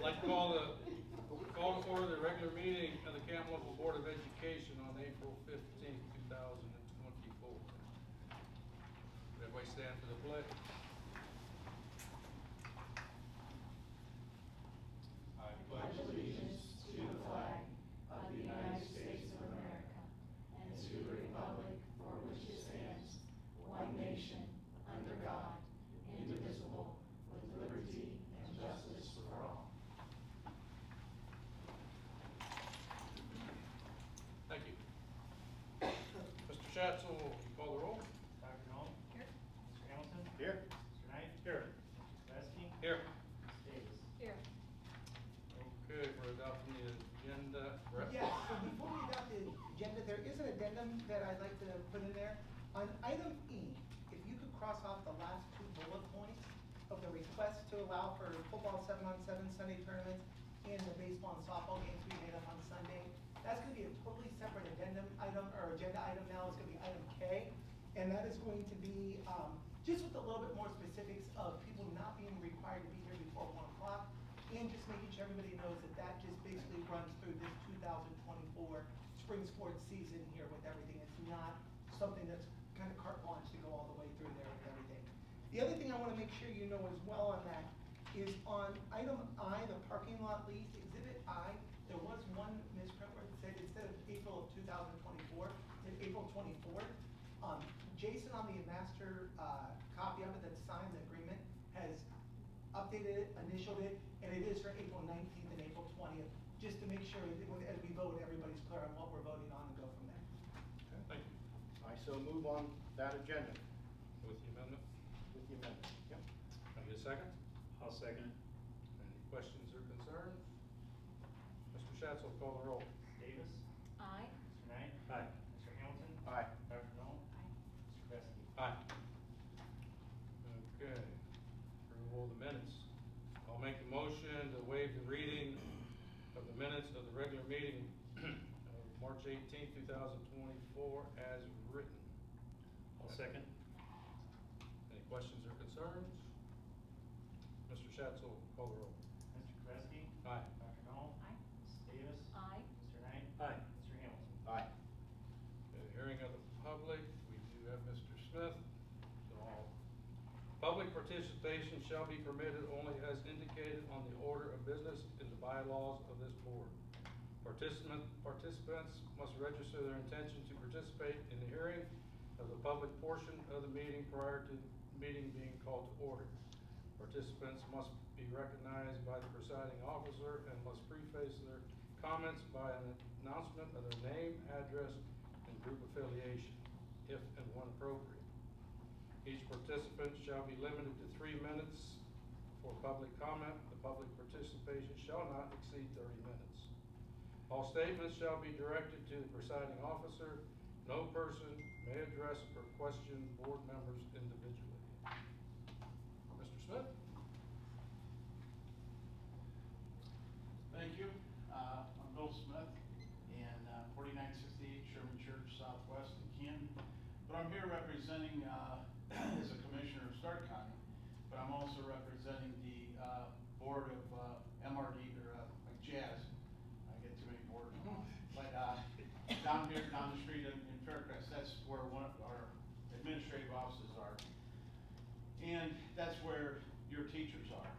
I'd like to call to order the regular meeting of the Canton Local Board of Education on April 15th, 2024. Everybody stand for the pledge. I pledge allegiance to the flag of the United States of America and to the republic for which it stands, one nation, under God, indivisible, with liberty and justice for all. Thank you. Mr. Schatzel, will you call the roll? Dr. Noel? Here. Mr. Hamilton? Here. Mr. Knight? Here. Mr. Kresge? Here. Ms. Davis? Here. Okay, we're adopting the agenda. Brett? Yes, so before we adopt the agenda, there is an addendum that I'd like to put in there. On item E, if you could cross off the last two bullet points of the request to allow for football 7-on-7 Sunday tournaments and the baseball and softball games we made up on Sunday. That's going to be a totally separate addendum item, or agenda item now. It's going to be item K. And that is going to be just with a little bit more specifics of people not being required to be here before 1 o'clock. And just making sure everybody knows that that just basically runs through this 2024 spring sports season here with everything. It's not something that's kind of carte blanche to go all the way through there with everything. The other thing I want to make sure you know as well on that is on item I, the parking lot lease, exhibit I, there was one misprint where it said instead of April of 2024, it said April 24th. Jason on the master copy of it that signed the agreement has updated it, initialed it, and it is for April 19th and April 20th, just to make sure that as we vote, everybody's clear on what we're voting on and go from there. Okay, thank you. I so move on that agenda With the amendment, with the amendment. Yep. can I get a second? I'll second it. Any questions or concerns? Mr. Schatzel, call the roll. Davis? Aye. Mr. Knight? Aye. Mr. Hamilton? Aye. Dr. Noel? Aye. Mr. Kresge? Aye. Okay, approval of the minutes. I'll make a motion to waive the reading of the minutes of the regular meeting of March 18th, 2024 as written. I'll second. Any questions or concerns? Mr. Schatzel, call the roll. Mr. Kresge? Aye. Dr. Noel? Aye. Ms. Davis? Aye. Mr. Knight? Aye. Mr. Hamilton? Aye. The hearing of the public, we do have Mr. Smith. So public participation shall be permitted only as indicated on the order of business in the bylaws of this board. Participants must register their intention to participate in the hearing of the public portion of the meeting prior to the meeting being called to order. Participants must be recognized by the presiding officer and must preface their comments by an announcement of their name, address, and group affiliation, if and when appropriate. Each participant shall be limited to 3 minutes for public comment. The public participation shall not exceed 30 minutes. All statements shall be directed to the presiding officer. No person may address or question board members individually. Mr. Smith? Thank you. I'm Bill Smith in 4968 Sherman Church Southwest in Canton. But I'm here representing, as a commissioner of Stark County, but I'm also representing the board of MRD, or like Jazz. I get too many boards. But down here, down the street in Faircrest, that's where one of our administrative offices are. And that's where your teachers are,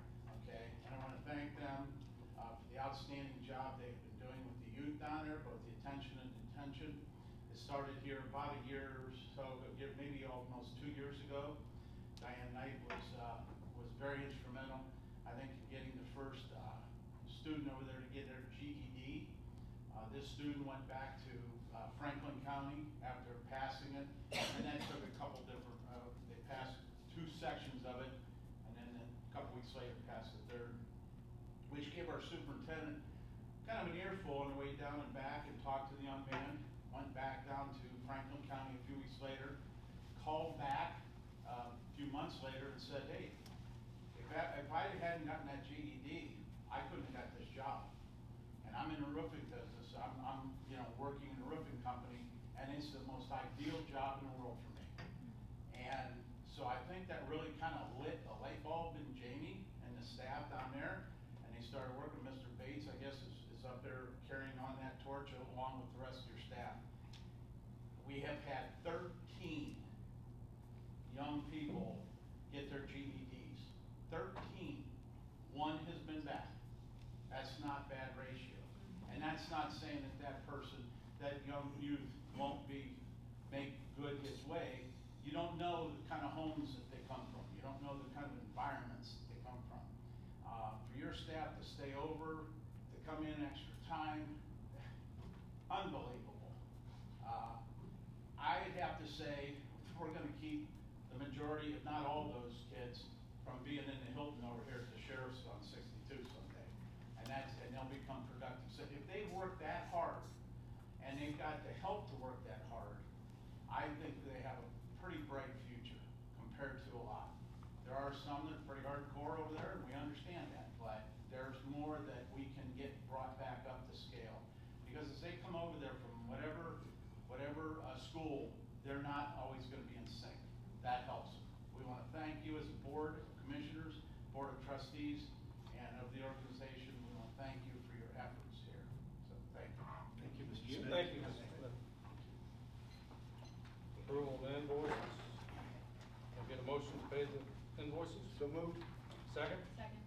okay? And I want to thank them for the outstanding job they've been doing with the youth down there, both the attention and detention. It started here about a year or so, maybe almost 2 years ago. Diane Knight was very instrumental, I think, in getting the first student over there to get their GED. This student went back to Franklin County after passing it, and that took a couple different, they passed 2 sections of it, and then a couple weeks later passed the third, which gave our superintendent kind of an earful on the way down and back, and talked to the young man, went back down to Franklin County a few weeks later, called back a few months later and said, hey, if I hadn't gotten that GED, I couldn't have got this job. And I'm in the roofing business. I'm working in a roofing company, and it's the most ideal job in the world for me. And so I think that really kind of lit a light bulb in Jamie and the staff down there, and they started working along with the rest of your staff. We have had 13 young people get their GEDs. 13. One has been back. That's not bad ratio. And that's not saying that that person, that young youth won't make good his way. You don't know the kind of homes that they come from. You don't know the kind of environments that they come from. For your staff to stay over, to come in extra time, unbelievable. I'd have to say, if we're gonna keep the majority, if not all those kids, from being in the Hilton over here at the Sheriff's on 62 someday. And they'll become productive. So if they work that hard, and they've got the help to work that hard, I think they have a pretty bright future compared to a lot. There are some that are pretty hardcore over there, and we understand that, but there's more that we can get brought back up to scale. Because as they come over there from whatever school, they're not always gonna be in sync. That helps. We wanna thank you as a board of commissioners, board of trustees, and of the organization. We wanna thank you for your efforts here. So, thank you. Thank you, Mr. Smith. Thank you, Mr. Smith. Approval of invoices. Can I get a motion to pay the invoices? So moved. Second? Second.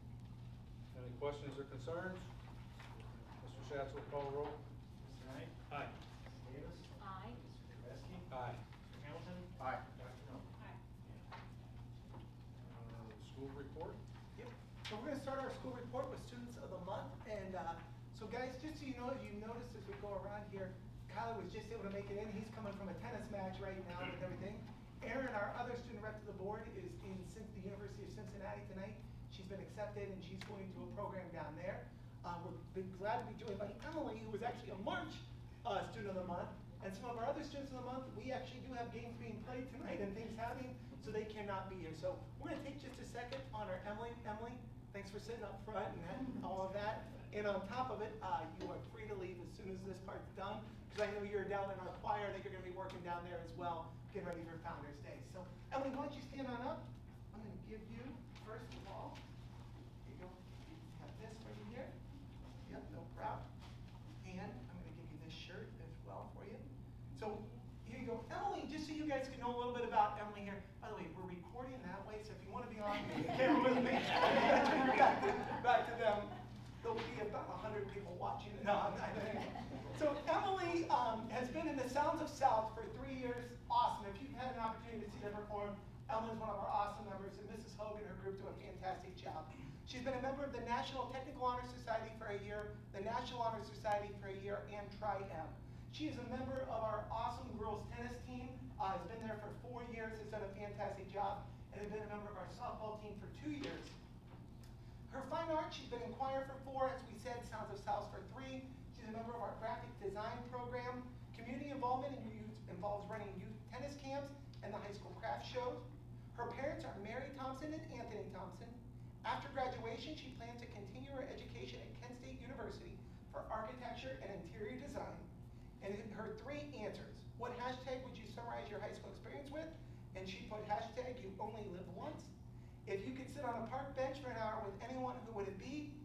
Any questions or concerns? Mr. Schatz will call the roll. Mr. Knight? Aye. Ms. Davis? Aye. Mr. Kresge? Aye. Mr. Hamilton? Aye. Dr. Noel? Aye. School report? Yep. So we're gonna start our school report with students of the month, and, so guys, just so you know, as you notice as we go around here, Kyler was just able to make it in, he's coming from a tennis match right now with everything. Erin, our other student rep to the board, is in the University of Cincinnati tonight. She's been accepted and she's going to a program down there. We're glad to be joined by Emily, who was actually a March, student of the month. And some of our other students of the month, we actually do have games being played tonight and things happening, so they cannot be here. So we're gonna take just a second on our Emily. Emily, thanks for sitting up front and all of that. And on top of it, you are free to leave as soon as this part's done, because I know you're down in our choir, that you're gonna be working down there as well, getting ready for Founder's Day. So Emily, why don't you stand on up? I'm gonna give you, first of all, here you go, you have this right here. Yep, no problem. And I'm gonna give you this shirt as well for you. So here you go. Emily, just so you guys can know a little bit about Emily here. By the way, we're recording that way, so if you want to be on camera with me, back to them. There'll be about 100 people watching. No, I'm not. So Emily has been in the Sounds of South for 3 years. Awesome. If you've had an opportunity to see them perform, Emily's one of our awesome members, and Mrs. Hogan and her group do a fantastic job. She's been a member of the National Technical Honor Society for a year, the National Honor Society for a year, and Tri-M. She is a member of our awesome girls tennis team, has been there for 4 years, has done a fantastic job, and has been a member of our softball team for 2 years. Her fine art, she's been in choir for 4, as we said, Sounds of South for 3. She's a member of our graphic design program. Community involvement in youth involves running youth tennis camps and the high school craft shows. Her parents are Mary Thompson and Anthony Thompson. After graduation, she plans to continue her education at Kent State University for architecture and interior design. And her 3 answers. What hashtag would you summarize your high school experience with? And she put hashtag you only live once. If you could sit on a park bench for an hour with anyone, who would it be?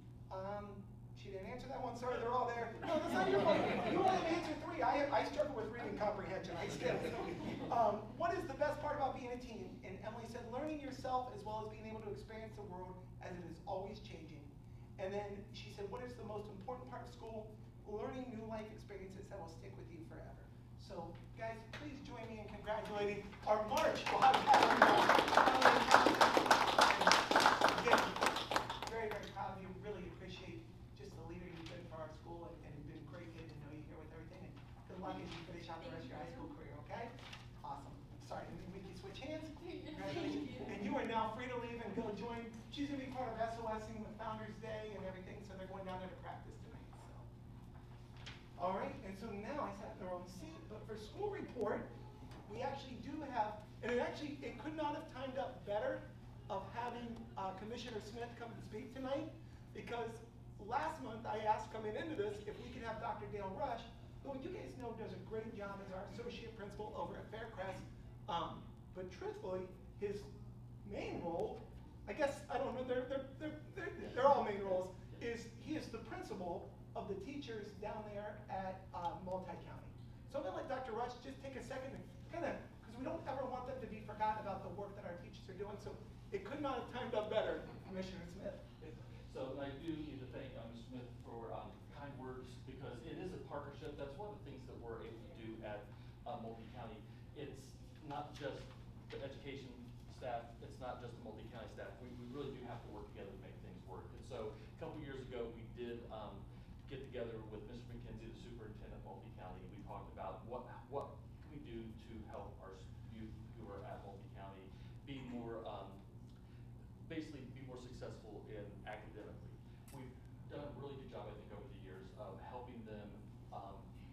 She didn't answer that one, sorry, they're all there. No, that's not your fault. You only answered 3. I struggle with reading comprehension, I still. What is the best part about being a teen? And Emily said, learning yourself as well as being able to experience the world as it is always changing. And then she said, what is the most important part of school? Learning new life experiences that will stick with you forever. So, guys, please join me in congratulating our March. Again, very, very proud of you. Really appreciate just the leader you've been for our school, and it's been great getting to know you here with everything. And good luck as you finish out the rest of your high school career, okay? Awesome. Sorry, didn't we can switch hands? Congratulations. And you are now free to leave and go join. She's gonna be part of SOSing with Founder's Day and everything, so they're going down there to practice tonight, so. All right, and so now I sat in the wrong seat, but for school report, we actually do have, and it could not have timed up better of having Commissioner Smith come and speak tonight, because last month I asked coming into this if we could have Dr. Dale Rush, who you guys know does a great job as our associate principal over at Faircrest, but truthfully, his main role, I guess, I don't know, they're all main roles, is he is the principal dismissal of the teachers down there at multi-county. So I'm gonna let Dr. Rush just take a second and kind of, because we don't ever want them to be forgotten about the work that our teachers are doing, so it could not have timed up better, Commissioner Smith. So I do need to thank Mr. Smith for kind words, because it is a partnership. That's one of the things that we're able to do at multi-county. It's not just the education staff, it's not just the multi-county staff. We really do have to work together to make things work. And so a couple years ago, we did get together with Mr. McKenzie, the superintendent of multi-county. We talked about what can we do to help our youth who are at multi-county be more, basically be more successful in academically. We've done a really good job, I think, over the years of helping them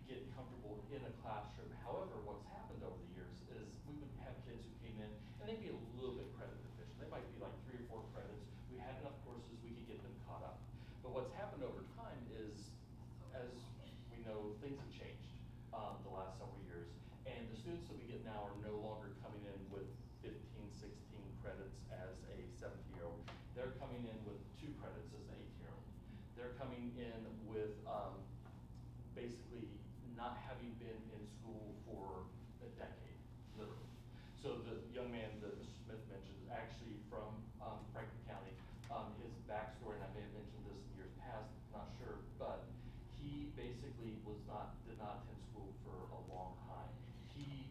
get comfortable in a classroom. However, what's happened over the years is we would have kids who came in and they'd be a little bit credit deficient. They might be like 3 or 4 credits. We had enough courses, we could get them caught up. But what's happened over time is, as we know, things have changed the last several years. And the students that we get now are no longer coming in with 15, 16 credits as a 17-year-old. They're coming in with 2 credits as an 18-year-old. They're coming in with basically not having been in school for a decade, literally. So the young man that Mr. Smith mentioned is actually from Franklin County. His backstory, and I may have mentioned this in years past, not sure, but he basically did not attend school for a long time. He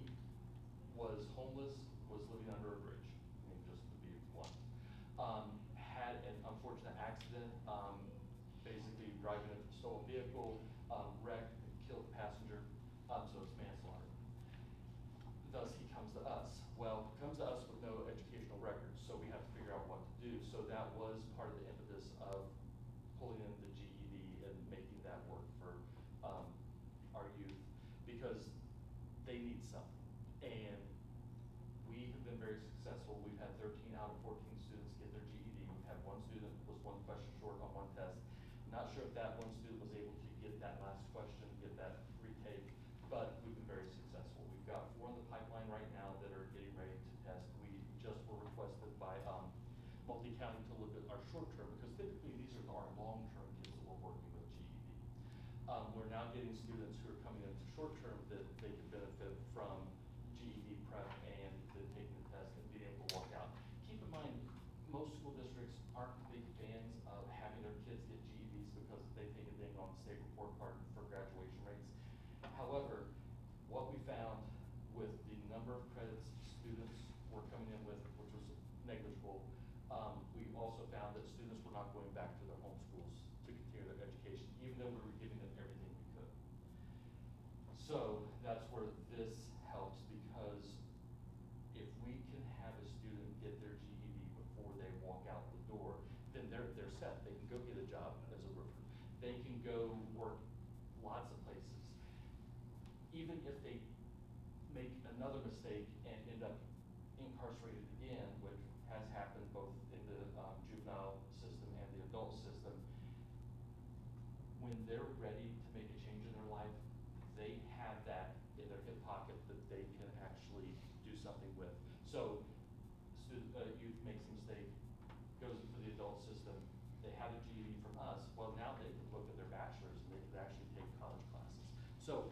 was homeless, was living under a bridge, I mean, just to be blunt. Had an unfortunate accident, basically driving a stolen vehicle, wrecked, killed a passenger, so it's manslaughter. Thus, he comes to us. Well, comes to us with no educational records, so we have to figure out what to do. So that was part of the impetus of pulling in the GED and making that work for our youth, because they need something. And we have been very successful. We've had 13 out of 14 students get their GED. We've had one student was 1 question short on 1 test. Not sure if that one student was able to get that last question, get that retake, but we've been very successful. We've got 4 in the pipeline right now that are getting ready to test. We just were requested by multi-county to look at our short-term, because typically these are our long-term kids that we're working with GED. We're now getting students who are coming into short-term that they can benefit from GED prep and taking the test and being able to walk out. Keep in mind, most school districts aren't big fans of having their kids get GEDs because they take a ding on the state report card for graduation rates. However, what we found with the number of credits students were coming in with, which was negligible, we also found that students were not going back to their home schools to continue their education, even though we were giving them everything we could. So that's where this helps, because if we can have a student get their GED before they walk out the door, then they're set. They can go get a job as a roofer. They can go work lots of places. Even if they make another mistake and end up incarcerated again, which has happened both in the juvenile system and the adult system, when they're ready to make a change in their life, they have that in their hip pocket that they can actually do something with. So youth makes a mistake, goes into the adult system, they have a GED from us, well, now they can look at their bachelor's and they can actually take college classes. So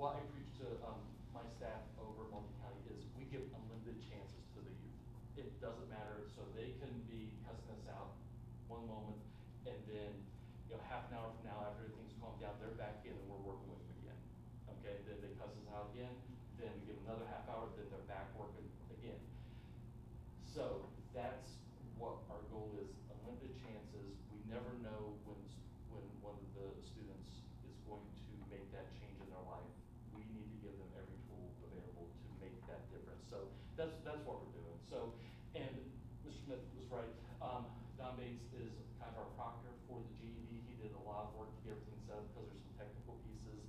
what I preach to my staff over at multi-county is we give unlimited chances to the youth. It doesn't matter, so they can be cussing us out one moment, and then half an hour from now, after everything's calmed down, they're back in and we're working with them again. Okay, then they cuss us out again, then we give them another half hour, then they're back working again. So that's what our goal is, unlimited chances. We never know when one of the students is going to make that change in their life. We need to give them every tool available to make that difference. So that's what we're doing. So, and Mr. Smith was right. Don Bates is kind of our proctor for the GED. He did a lot of work to get everything set up because there's some technical pieces.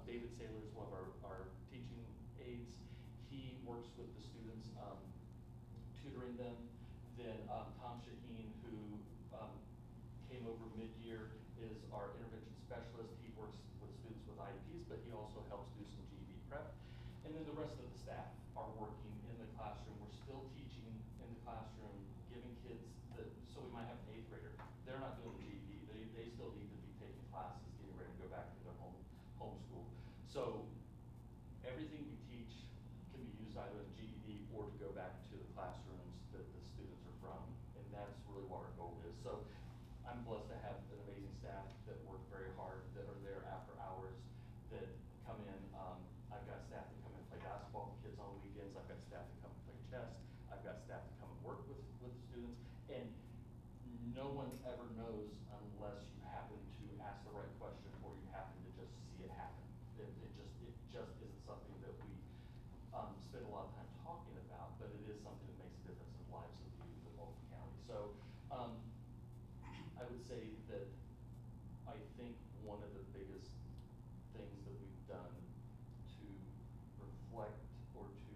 David Saylor is one of our teaching aides. He works with the students, tutoring them. Then Tom Shaheen, who came over mid-year, is our intervention specialist. He works with students with IEPs, but he also helps do some GED prep. And then the rest of the staff are working in the classroom. We're still teaching in the classroom, giving kids so we might have an 8th grader. They're not doing the GED. They still need no one ever knows unless you happen to ask the right question or you happen to just see it happen. It just isn't something that we spend a lot of time talking about, but it is something that makes a difference in the lives of the youth of Multnomah County. So, I would say that I think one of the biggest things that we've done to reflect or to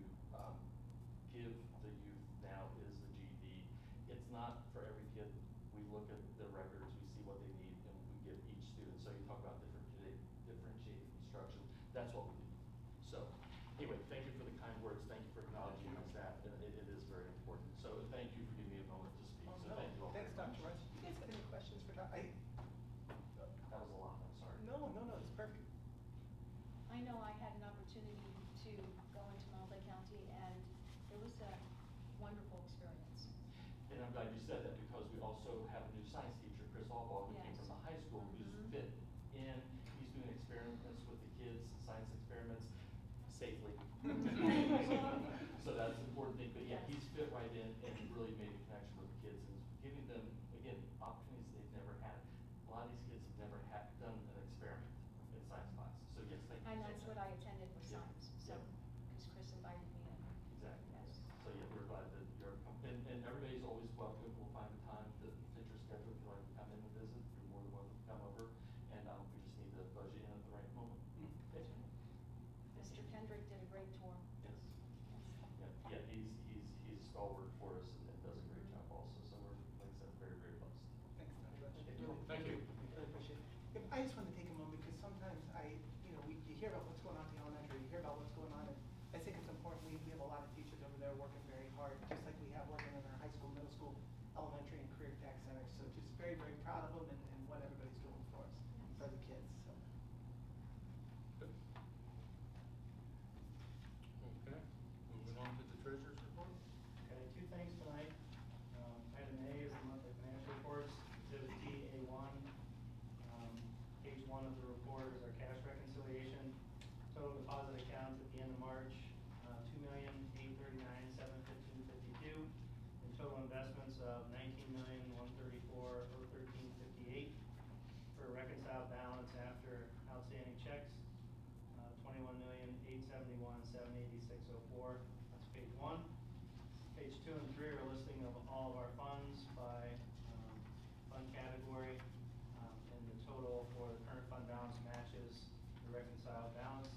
give the youth now is the GED. It's not for every kid. We look at the records, we see what they need, and we give each student. So you talk about differentiated instruction. That's what we do. So anyway, thank you for the kind words. Thank you for acknowledging my staff. It is very important. So thank you for giving me a moment to speak. So thank you all very Thanks, much. Dr. Rush. You guys have any questions for Dr.? That was a lot. I'm sorry. No, it's perfect. I know I had an opportunity to go into Malta County, and it was a wonderful experience. And I'm glad you said that because we also have a new science teacher, Chris Albaugh, who came Yes. from the high school, who's Mhm. fit in. He's doing experiments with the kids, science experiments safely. So that's an important thing, but yeah, Yes. he's fit right in and really made a connection with the kids and giving them, again, opportunities they've never had. A lot of these kids have never done an experiment in science class. So yes, thank you. And for that's saying what that. I attended for Yeah. science, so, Yeah. because Chris invited me in. Exactly. Yes. So yeah, we're glad that you're, and everybody's always welcome. We'll find a time that fits your schedule. If you'd like to come in and visit, you're more than welcome to come over. And we just need to budget in at the right moment. Okay. Mr. Kendrick did a great tour. Yes. Yes. Yeah, he's stalwart for us and does a great job also. So we're, like I said, very, very blessed. Thanks, Dr. Rush. Thank Really- Thank you. Really appreciate it. I just want to take a moment because sometimes you hear about what's going on in the elementary, you hear about what's going on, and I think it's important, we have a lot of teachers over there working very hard, just like we have working in our high school, middle school, elementary, and career tech centers. So just very, very proud of them and what everybody's doing for us, for the kids, so. Good. Okay, moving on to the treasurer's report. Okay, two things tonight. Item A is the monthly financial reports, exhibit T A1. Page 1 of the report is our cash reconciliation. Total deposit accounts at the end of March, $2,839,715.52. And total investments of $19,134,013.58. For a reconciled balance after outstanding checks, $21,871,786.04. That's page 1. Page 2 and 3 are a listing of all of our funds by fund category, and the total for the current fund balance matches the reconciled balance.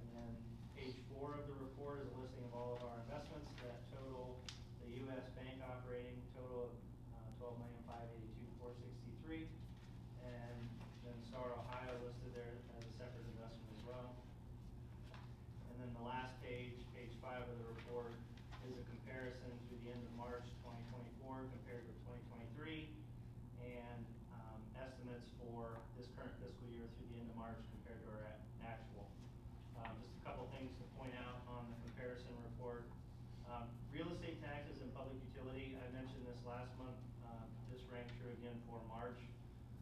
And then page 4 of the report is a listing of all of our investments that total the U.S. bank operating total of $12,582,463, and then Star Ohio listed there as a separate investment as well. And then the last page, page 5 of the report, is a comparison through the end of March 2024 compared with 2023, and estimates for this current fiscal year through the end of March compared to our actual. Just a couple things to point out on the comparison report. Real estate taxes and public utility, I mentioned this last month, this rang true again for March.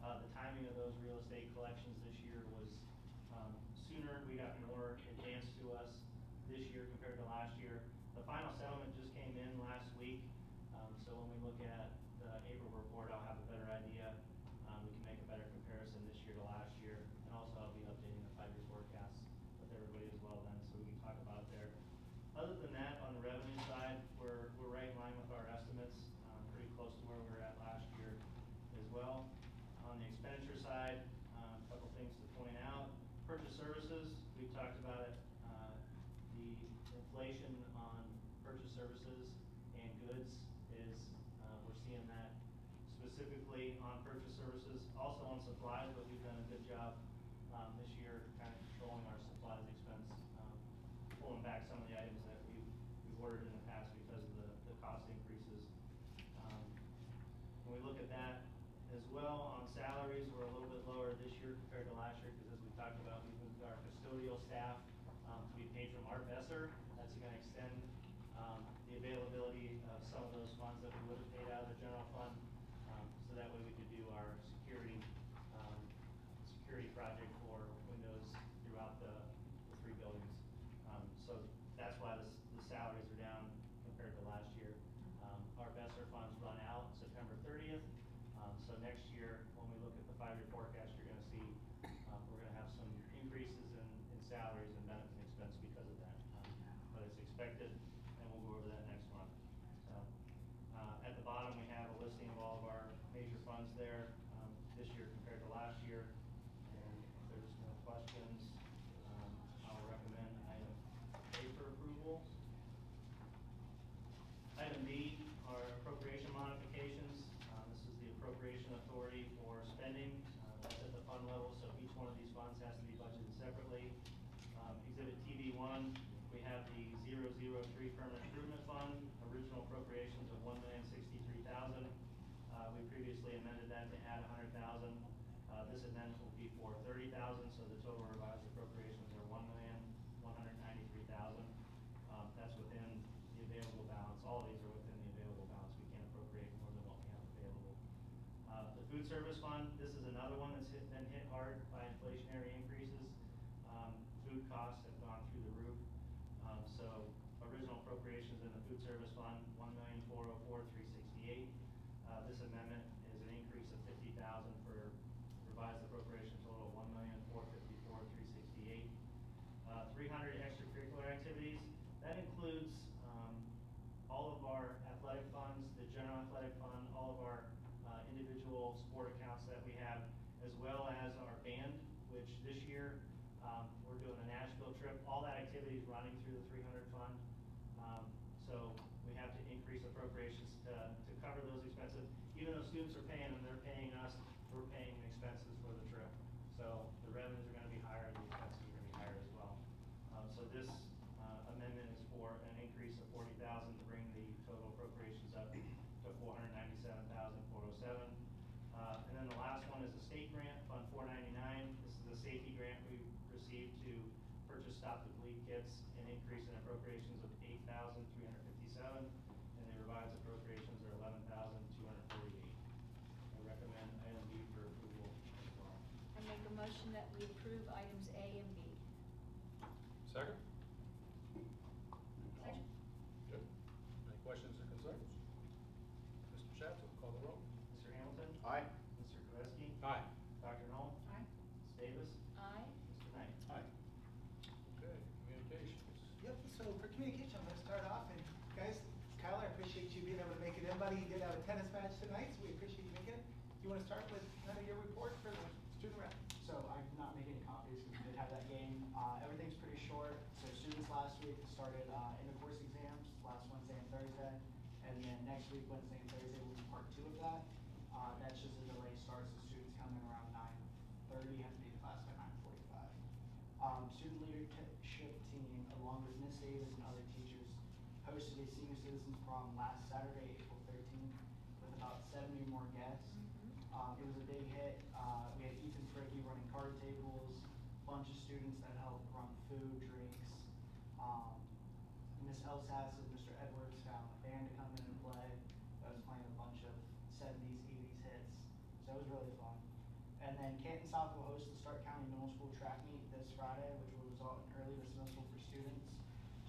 The timing of those real estate collections this year was sooner. We got more advanced to us this year compared to last year. The final settlement just came in last week, so when we look at the April report, I'll have a better idea. We can make a better comparison this year to last year, and also I'll be updating the 5-year forecast with everybody as well then, so we can talk about it there. Other than that, on the revenue side, we're right in line with our estimates, pretty close to where we were at last year as well. On the expenditure side, a couple things to point out. Purchase services, we've talked about it, the inflation on purchase services and goods is, we're seeing that specifically on purchase services, also on supplies, but we've done a good job this year kind of controlling our supplies expense, pulling back some of the items that we've ordered in the past because of the cost increases. When we look at that as well, on salaries, we're a little bit lower this year compared to last year, because as we talked about, we moved our custodial staff to be paid from Art Besser. That's gonna extend the availability of some of those funds that we would have paid out of the general fund, so that way we could do our security project for windows throughout the 3 buildings. So that's why the salaries are down compared to last year. Our Besser funds run out September 30th, salaries and benefit expense because of that. But it's expected, and we'll go over that next month. So, at the bottom, we have a listing of all of our major funds there, this year compared to last year. And if there's no questions, I'll recommend item A for approval. Item B are appropriation modifications. This is the appropriation authority for spending. That's at the fund level, so each one of these funds has to be budgeted separately. Exhibit TB1, we have the 003 Permanent Improvement Fund, original appropriations of $1,063,000. We previously amended that to add $100,000. This amendment will be for $30,000, so the total revised appropriations are $1,193,000. That's within the available balance. All of these are within the available balance. We can't appropriate more than what we have available. The food service fund, this is another one that's been hit hard by inflationary increases. Food costs have gone through the roof. So original appropriations in the food service fund, $1,404,368. This amendment is an increase of $50,000 for revised appropriation total of $1,454,368. 300 extracurricular activities. That includes all of our athletic funds, the general athletic fund, all of our individual sport accounts that we have, as well as our band, which this year we're doing a Nashville trip. All that activity is running through the 300 fund. So we have to increase appropriations to cover those expenses. Even though students are paying and they're paying us, we're paying the expenses for the trip. So the revenues are going to be higher, the expenses are going to be higher as well. So this amendment is for an increase of $40,000 to bring the total appropriations up to $497,407. And then the last one is a state grant, Fund 499. This is a safety grant we received to purchase Stop the Bleed kits, an increase in appropriations of $8,357, and the revised appropriations are $11,248. I recommend item B for approval as well. I make a motion that we approve items A and B. Second? Second. Good. Any questions or concerns? Mr. Chaplin, call the roll. Mr. Hamilton? Aye. Mr. Kowski? Aye. Dr. Knoll? Aye. Ms. Davis? Aye. Mr. Knight? Aye. Okay, communications. Yep, so for communication, I'm gonna start off, and guys, Kyle, I appreciate you being able to make it in, buddy. You did have a tennis match tonight, so we appreciate you making it. You wanna start with kind of your report for the student rep? So I'm not making any copies because we did have that game. Everything's pretty short. So students last week started in the course exams last Wednesday and Thursday. And then next week, Wednesday and Thursday, will be part 2 of that. That's just a delay start, so students come in around 9:30, have to be in class by 9:45. Student leadership team, along with Miss Davis and other teachers, hosted a senior citizens prom last Saturday, April 13th, with about 70 more guests. It was a big hit. We had Ethan Fricky running card tables, a bunch of students that helped run food, drinks. Miss Elsas and Mr. Edwards found a band to come in and play that was playing a bunch of 70s, 80s hits. So it was really fun. And then Canton South will host the Stark County Middle School track meet this Friday, which will result in early dismissal for students,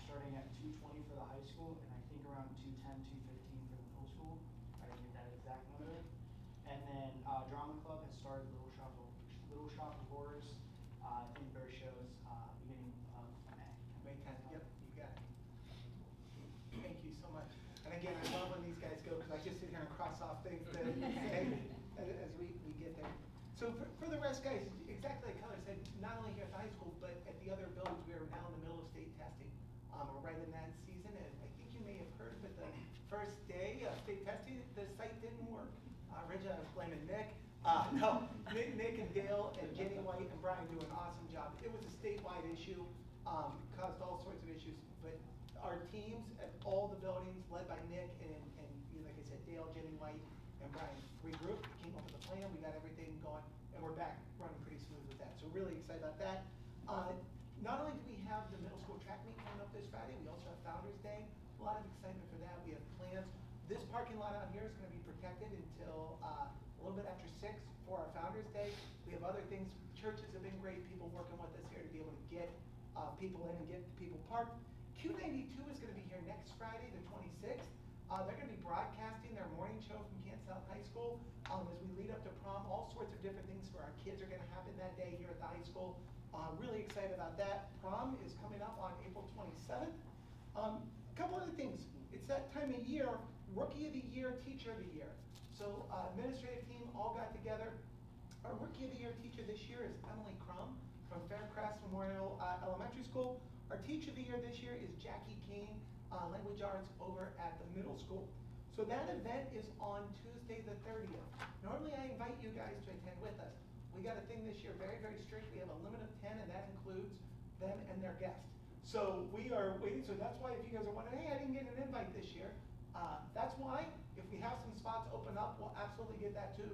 starting at 2:20 for the high school, and I think around 2:10, 2:15 for the middle school. I didn't get that exact number. And then Drama Club has started Little Shop of Horrors. I think their shows beginning of May. May 10th, yep, you got it. Thank you so much. And again, I love when these guys go, because I just sit here and cross off things to say as we get there. So for the rest, guys, exactly like Keller said, not only here at the high school, but at the other buildings, we are now in the middle of state testing. We're right in that season, and I think you may have heard, but the first day of state testing, the site didn't work. Originally, I was blaming Nick. No, Nick and Dale and Jenny White and Brian do an awesome job. It was a statewide issue, caused all sorts of issues, but our teams at all the buildings, led by Nick and like I said, Dale, Jenny White, and Brian, regrouped, came up with a plan, we got everything going, and we're back running pretty smooth with that. So really excited about that. Not only do we have the middle school track meet coming up this Friday, we also have Founder's Day. A lot of excitement for that. We have plans. This parking lot out here is going to be protected until a little bit after 6 for our Founder's Day. We have other things. Churches have been great, people working with us here to be able to get people in and get people parked. Q92 is going to be here next Friday, the 26th. They're going to be broadcasting their morning show from Canton South High School as we lead up to prom. All sorts of different things for our kids are going to happen that day here at the high school. Really excited about that. Prom is coming up on April 27th. A couple other things. It's that time of year, Rookie of the Year, Teacher of the Year. So administrative team all got together. Our Rookie of the Year teacher this year is Emily Crum from Faircrest Memorial Elementary School. Our Teacher of the Year this year is Jackie Kane, Language Arts over at the middle school. So that event is on Tuesday the 30th. Normally I invite you guys to attend with us. We got a thing this year very, very strict. We have a limit of 10 and that includes them and their guests. So we are waiting, so that's why if you guys are wondering, hey, I didn't get an invite this year. That's why, if we have some spots open up, we'll absolutely get that to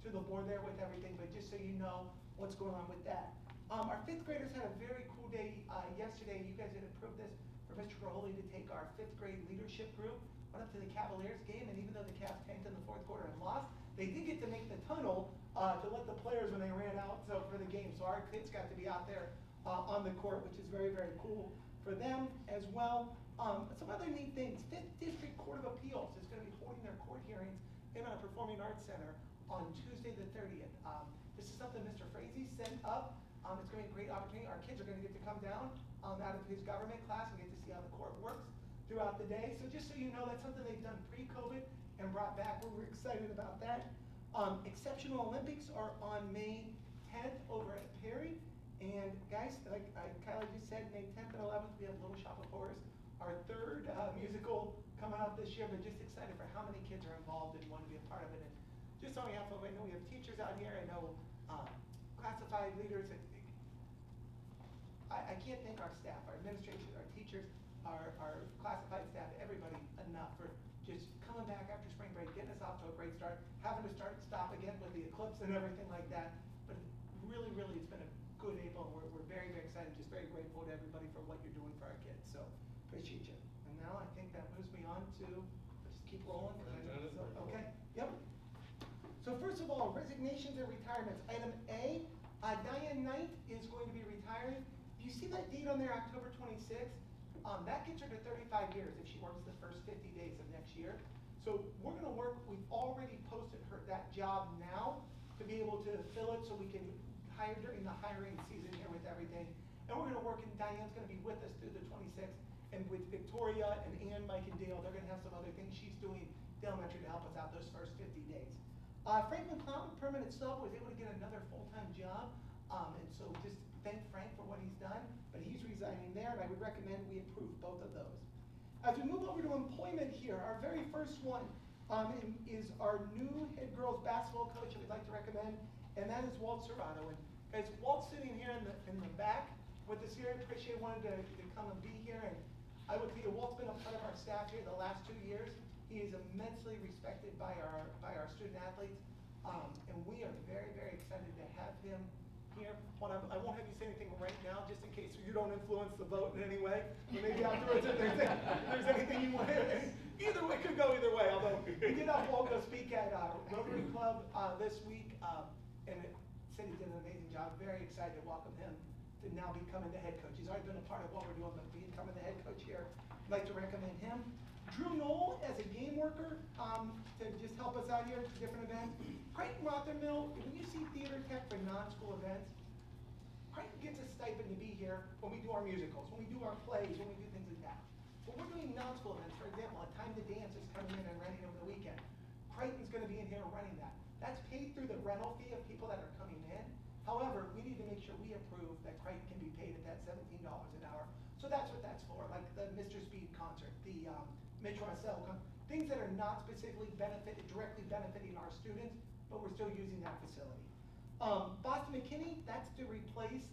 the board there with everything, but just so you know what's going on with that. Our 5th graders had a very cool day yesterday. You guys had approved this for Mr. Graholi to take our 5th grade leadership group, went up to the Cavaliers game, and even though the Cavs tanked in the 4th quarter and lost, they did get to make the tunnel to let the players when they ran out for the game. So our kids got to be out there on the court, which is very, very cool for them as well. Some other neat things. 5th District Court of Appeals is going to be holding their court hearings in our Performing Arts Center on Tuesday the 30th. This is something Mr. Frazee set up. It's going to be a great opportunity. Our kids are going to get to come down out of his government class and get to see how the court works throughout the day. So just so you know, that's something they've done pre-COVID and brought back. We're excited about that. Exceptional Olympics are on May 10th over at Perry. And guys, like Kylie just said, May 10th and 11th, we have Little Shop of Horrors, our 3rd musical coming up this year, but just excited for how many kids are involved and want to be a part of it. And just on behalf of, I know we have teachers out here, I know classified leaders. I can't thank our staff, our administration, our teachers, our classified staff, everybody enough for just coming back after spring break, getting us off to a great start, having to start and stop again with the eclipse and everything like that. But really, really, it's been a good April, and we're very, very excited, just very grateful to everybody for what you're doing for our kids. So appreciate you. And now I think that moves me on to, let's just keep rolling. Okay, yep. So first of all, resignations and retirements. Item A, Diane Knight is going to be retiring. You see that date on there, October 26th? That gets her to 35 years if she works the first 50 days of next year. So we're gonna work, we've already posted her that job now to be able to fill it so we can hire during the hiring season here with everything. And we're gonna work, and Diane's gonna be with us through the 26th. And with Victoria and Ann, Mike, and Dale, they're gonna have some other things she's doing at elementary to help us out those first 50 days. Frank McCloud, permanent sub, was able to get another full-time job. And so just thank Frank for what he's done, but he's resigning there, and I would recommend we approve both of those. As we move over to employment here, our very first one is our new head girls basketball coach that we'd like to recommend, and that is Walt Serrato. And guys, Walt's sitting here in the back with us here. I appreciate wanted to come and be here, and I would tell you, Walt's been a part of our staff here the last 2 years. He is immensely respected by our student athletes, and we are very, very excited to have him here. I won't have you say anything right now, just in case you don't influence the vote in any way. But maybe afterwards, if there's anything you want to, either way, could go either way. Although we did have Walt go speak at Rotary Club this week, and the city did an amazing job. Very excited to welcome him to now becoming the head coach. He's already been a part of what we're doing, but becoming the head coach here, I'd like to recommend him. Drew Knoll as a game worker to just help us out here at different events. Creighton Rothermill, when you see theater tech for non-school events, Creighton gets a stipend to be here when we do our musicals, when we do our plays, when we do things like that. But we're doing non-school events, for example, A Time to Dance is coming in and running over the weekend. Creighton's gonna be in here running that. That's paid through the rental fee of people that are coming in. However, we need to make sure we approve that Creighton can be paid at that $17 an hour. So that's what that's for, like the Mr. Speed concert, the Mitch Russell, things that are not specifically directly benefiting our students, but we're still using that facility. Boston McKinney, that's to replace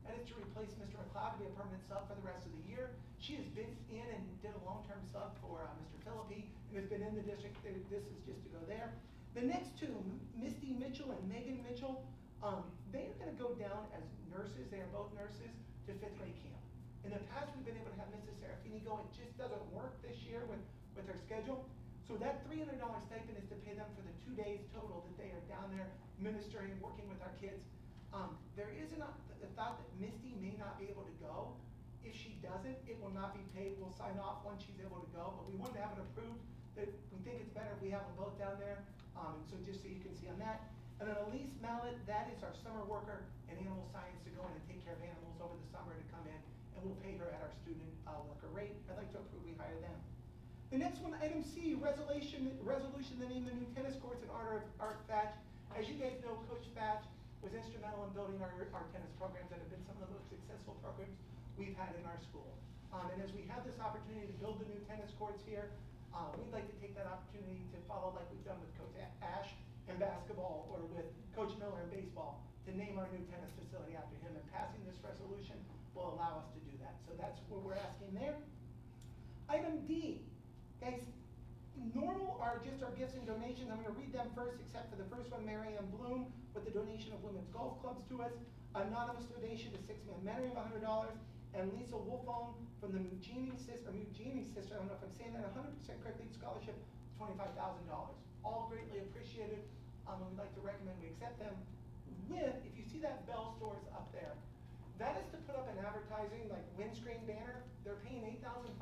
Mr. McLeod to be a permanent sub for the rest of the year. She has been in and did a long-term sub for Mr. Philippi and has been in the district. This is just to go there. The next two, Misty Mitchell and Megan Mitchell, they are gonna go down as nurses. They are both nurses to 5th grade camp. In the past, we've been able to have Mrs. Serafini go. It just doesn't work this year with her schedule. So that $300 stipend is to pay them for the 2 days total that they are down there ministering, working with our kids. There is the thought that Misty may not be able to go. If she doesn't, it will not be paid. We'll sign off once she's able to go, but we wouldn't have it approved. That we think it's better if we have them both down there. And so just so you can see on that. And then Elise Mallet, that is our summer worker in animal science to go in and take care of animals over the summer to come in, and we'll pay her at our student worker rate. I'd like to approve we hire them. The next one, item C, resolution to name the new tennis courts in honor of Art Thatch. As you guys know, Coach Thatch was instrumental in building our tennis programs that have been some of the most successful programs we've had in our school. And as we have this opportunity to build the new tennis courts here, we'd like to take that opportunity to follow like we've done with Coach Ash in basketball or with Coach Miller in baseball, to name our new tennis facility after him. And passing this resolution will allow us to do that. So that's what we're asking there. Item D, guys, normal are just our gifts and donations. I'm gonna read them first, except for the first one, Mary Ann Bloom, with the donation of women's golf clubs to us. Anonymous donation to 6-man Mary of $100, and Lisa Wolfong from the Mugini sister, I don't know if I'm saying that 100% correctly, scholarship, $25,000. All greatly appreciated, and we'd like to recommend we accept them with, if you see that Bell Stores up there, that is to put up an advertising, like windscreen banner. They're paying $8,500.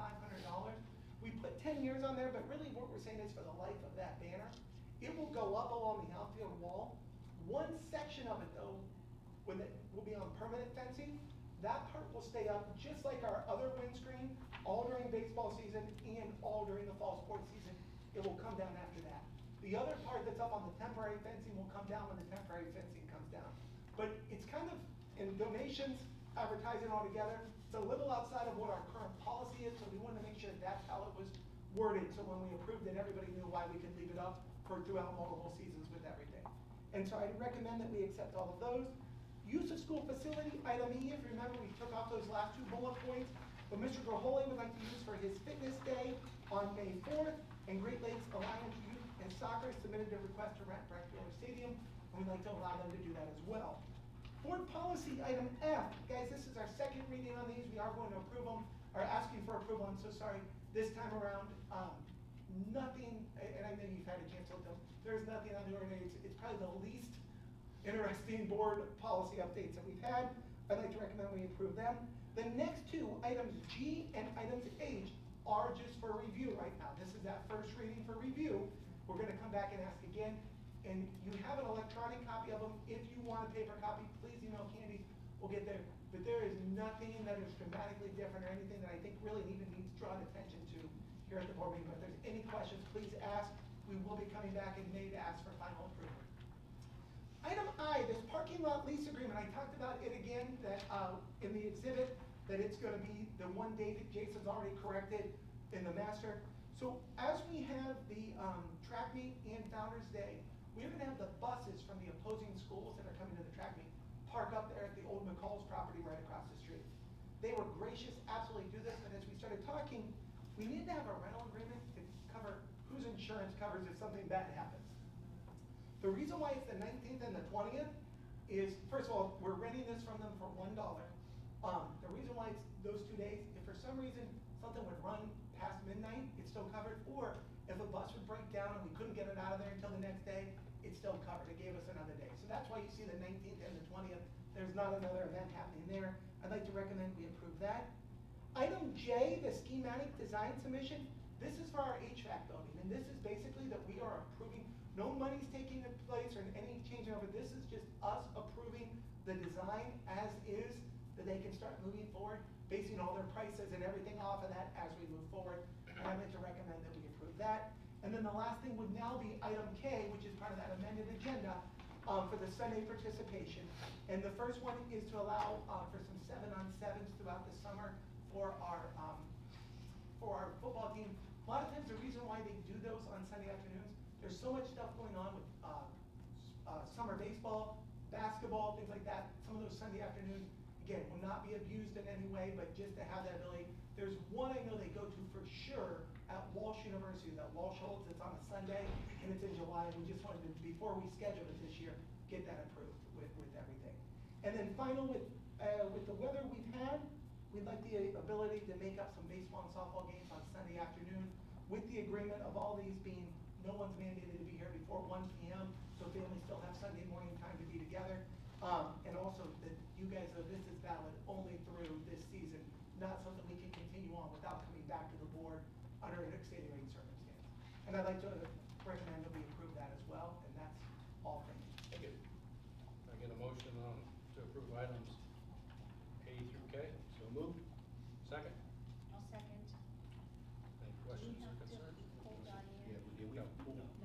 We put 10 years on there, but really what we're saying is for the life of that banner. It will go up along the outfield wall. One section of it though, will be on permanent fencing. That part will stay up just like our other windscreen, all during baseball season and all during the fall sports season. It will come down after that. The other part that's up on the temporary fencing will come down when the temporary fencing comes down. But it's kind of, in donations, advertising all together, it's a little outside of what our current policy is, so we wanted to make sure that's how it was worded, so when we approved it, everybody knew why we could leave it up for throughout multiple seasons with everything. And so I recommend that we accept all of those. Use of school facility, item E, if you remember, we took off those last two bullet points, but Mr. Graholi would like to use for his fitness day on May 4th, and Great Lakes Alliance Youth and Soccer submitted a request to rent Breckbuehler Stadium, and we'd like to allow them to do that as well. Board policy, item F. Guys, this is our second reading on these. We are going to approve them, or asking for approval, I'm so sorry. This time around, nothing, and I know you've had a chance to look them, there's nothing on the ordinary. It's probably the least interesting board policy updates that we've had. I'd like to recommend we approve them. The next two, items G and items H, are just for review right now. This is that first reading for review. We're gonna come back and ask again. And you have an electronic copy of them. If you want a paper copy, please email Candy, we'll get there. But there is nothing that is dramatically different or anything that I think really even needs drawn attention to here at the board meeting. But if there's any questions, please ask. We will be coming back in May to ask for final approval. Item I, this parking lot lease agreement, I talked about it again, that in the exhibit, that it's gonna be the one date that Jason's already corrected in the master. So as we have the track meet and Founder's Day, we're gonna have the buses from the opposing schools that are coming to the track meet park up there at the old McCall's property right across the street. They were gracious, absolutely do this, but as we started talking, we need to have a rental agreement to cover whose insurance covers if something bad happens. The reason why it's the 19th and the 20th is, first of all, we're renting this from them for $1. The reason why it's those 2 days, if for some reason something would run past midnight, it's still covered, or if a bus would break down and we couldn't get it out of there until the next day, it's still covered. It gave us another day. So that's why you see the 19th and the 20th. There's not another event happening there. I'd like to recommend we approve that. Item J, the schematic design submission. This is for our HVAC building, and this is basically that we are approving, no money's taking place or any changing over. This is just us approving the design as is, that they can start moving forward, basing all their prices and everything off of that as we move forward. And I'd like to recommend that we approve that. And then the last thing would now be item K, which is part of that amended agenda for the Sunday participation. And the first one is to allow for some 7-on-7s throughout the summer for our football team. A lot of times the reason why they do those on Sunday afternoons, there's so much stuff going on with summer baseball, basketball, things like that. Some of those Sunday afternoons, again, will not be abused in any way, but just to have that ability. There's one I know they go to for sure at Walsh University, that Walsh holds. It's on a Sunday and it's in July. And we just wanted to, before we schedule it this year, get that approved with everything. And then final with the weather we've had, we'd like the ability to make up some baseball and softball games on Sunday afternoon with the agreement of all these being, no one's mandated to be here before 1 p.m. So families still have Sunday morning time to be together. And also that you guys know this is valid only through this season, not something we can continue on without coming back to the board under an extenuating circumstance. And I'd like to recommend that we approve that as well, and that's all from me. Thank you. approve items A through K. So moved. Second, I'll second. any questions or concerns? Hold on Yeah, here. we No.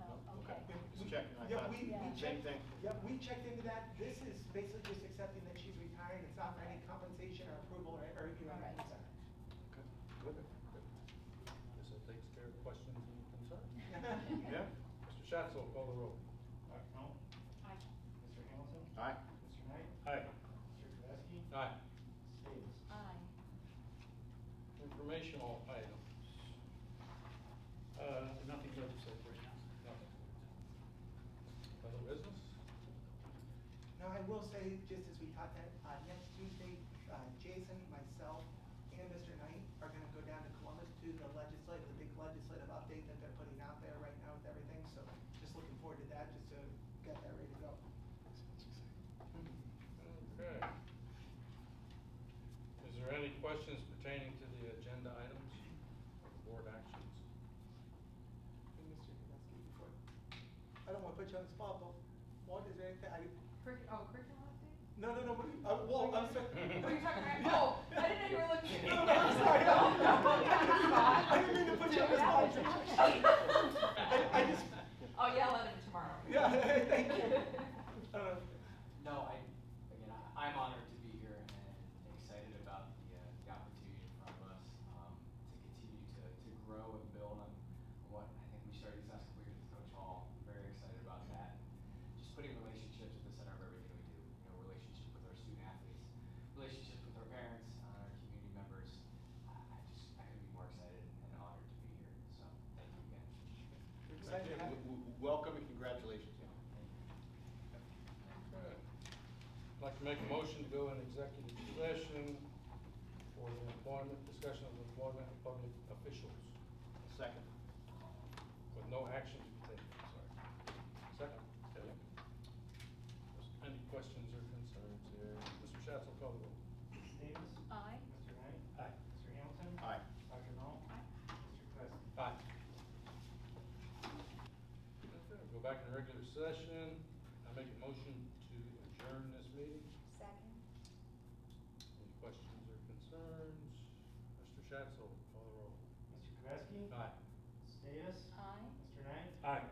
No, okay. Just checking. I Yeah, thought- we Yeah. Same checked, thing. yeah, we checked into that. This is basically just accepting that she's retiring. It's not for any compensation or approval or anything All right. like that. Okay, good, good. Guess that takes care of questions and concerns. Yeah? Mr. Schatzel, call the roll. Dr. Knoll? Aye. Mr. Hamilton? Aye. Mr. Knight? Aye. Mr. Kvasky? Aye. Davis? Aye. Informational items. Nothing legislative right now. Nothing. Other business? Now, I will say, just as we talked that, next Tuesday, Jason, myself, and Mr. Knight are gonna go down to Columbus to the big legislative update that they're putting out there right now with everything, so just looking forward to that, just to get that ready to go. Okay. Is there any questions pertaining to the agenda items or board actions? Hey, Mr. Kowalski, before, I don't wanna put you on the spot, but what is there anything, Curriculum update? no, well, I'm sorry. What are you talking about? Oh, I didn't know you were looking at me. No, I'm sorry. No, put me on the spot. I didn't mean to put you on the spot. I just, I'll yell at him tomorrow. yeah, thank you. No, again, I'm honored to be here and excited about the opportunity in front of us, to continue to grow and build on what I think we started these last couple years with Coach Hall. I'm very excited about that. Just putting relationships at the center of everything we do, relationship with our student athletes, relationships with our parents, our community members. I couldn't be more excited and honored to be here, so thank you again. We're excited to have you. Welcome and congratulations. Okay. I'd like to make a motion to go in executive session for the employment, discussion of employment of public officials, Second. with no action to be taken, sorry. Second, okay. Any questions or concerns here? Mr. Schatz will call the roll. Ms. Davis? Aye. Mr. Knight? Aye. Mr. Hamilton? Aye. Dr. Knoll? Aye. Mr. Kvasky? Aye. Okay, go back in regular session. I make a motion to adjourn this meeting. Second. Any questions or concerns? Mr. Schatz will call the roll. Mr. Kvasky? Aye. Ms. Davis? Aye. Mr. Knight? Aye.